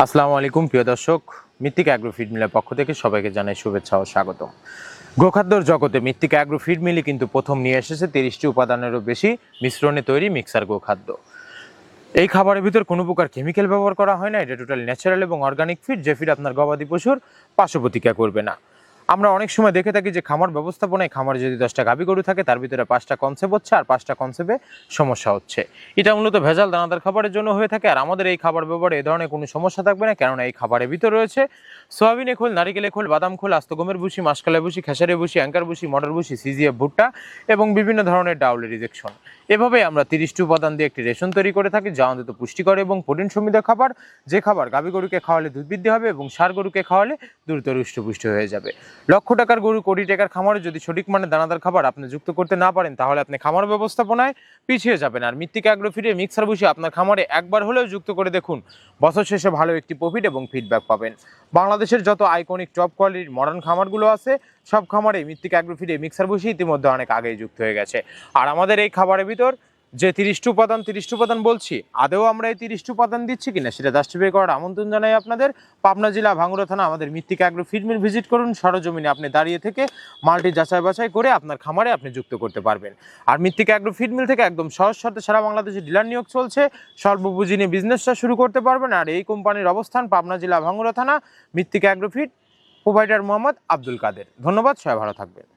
আসসালামু আলাইকুম প্রিয় দর্শক, মৃত্তিক অ্যাগ্রো ফিড মিলের পক্ষ থেকে সবাইকে জানাই শুভেচ্ছা ও স্বাগতম। গোখাদ্যর জগতে মৃত্তিক অ্যাগ্রো ফিড মিলই কিন্তু প্রথম নিয়ে এসেছে 30টি উপাদানেরও বেশি মিশ্রণে তৈরি মিক্সার গোখাদ্য। এই খাবারের ভিতর কোনো প্রকার কেমিক্যাল ব্যবহার করা হয় না। এটা টোটাল ন্যাচারাল এবং অর্গানিক ফিড, যে ফিড আপনার গবাদি পশুর পার্শ্ব প্রতিক্রিয়া করবে না। আমরা অনেক সময় দেখে থাকি যে খামার ব্যবস্থাপনায় খামারে যদি 10টা গাভী গরু থাকে তার ভিতরে 5টা কনসেপ্ট হচ্ছে আর 5টা কনসেপ্টে সমস্যা হচ্ছে। এটা মূলত ভেজাল দানাদার খাবারের জন্য হয়ে থাকে। আর আমাদের এই খাবার ব্যবহারে এ ধরনের কোনো সমস্যা থাকবে না, কেননা এই খাবারের ভিতরে রয়েছে সয়াবিনের খোল, নারিকেলের খোল, বাদাম খোল, আস্ত গমের ভুসি, মাসকলাই ভুসি, খেসারি ভুসি, অ্যাঙ্কার ভুসি, মটর ভুসি, সিজিএফ ভুট্টা এবং বিভিন্ন ধরনের ডাউলের রিজেকশন। এভাবে আমরা 30টি উপাদান দিয়ে একটি রেশন তৈরি করে থাকি, যা অন্তত পুষ্টিকর এবং প্রোটিন সমৃদ্ধ খাবার। যে খাবার গাভী গরুকে খাওয়ালে দুধ বৃদ্ধি হবে এবং ষাঁড় গরুকে খাওয়ালে দ্রুত হৃষ্টপুষ্ট হয়ে যাবে। লক্ষ টাকার গরু, কোটি টাকার খামারে যদি সঠিক মানের দানাদার খাবার আপনি যুক্ত করতে না পারেন, তাহলে আপনি খামার ব্যবস্থাপনায় পিছিয়ে যাবেন। আর মৃত্তিক অ্যাগ্রো ফিডে মিক্সার ভুসি আপনার খামারে একবার হলেও যুক্ত করে দেখুন, বছর শেষে ভালো একটি প্রফিট এবং ফিডব্যাক পাবেন। বাংলাদেশের যত আইকনিক টপ কোয়ালিটির মডার্ন খামারগুলো আছে, সব খামারে মৃত্তিক অ্যাগ্রো ফিডে মিক্সার ভুসি ইতিমধ্যে অনেক আগেই যুক্ত হয়ে গেছে। আর আমাদের এই খাবারের ভিতর যে 30টি উপাদান বলছি, আদেও আমরা এই 30টি উপাদান দিচ্ছি কিনা সেটা জাস্টিফাই করার আমন্ত্রণ জানাই আপনাদের। পাবনা জেলা ভাঙ্গুড়া থানা আমাদের মৃত্তিক অ্যাগ্রো ফিড মিল ভিজিট করুন। সরজমিনে আপনি দাঁড়িয়ে থেকে মালটি যাচাই বাছাই করে আপনার খামারে আপনি যুক্ত করতে পারবেন। আর মৃত্তিক অ্যাগ্রো ফিড মিল থেকে একদম সহজ শর্তে সারা বাংলাদেশে ডিলার নিয়োগ চলছে। স্বল্প পুঁজি নিয়ে বিজনেসটা শুরু করতে পারবেন। আর এই কোম্পানির অবস্থান পাবনা জেলা ভাঙ্গুড়া থানা, Mrittik agro feed, provider Mohammad Abdul Kader. ধন্যবাদ, সবাই ভালো থাকবেন।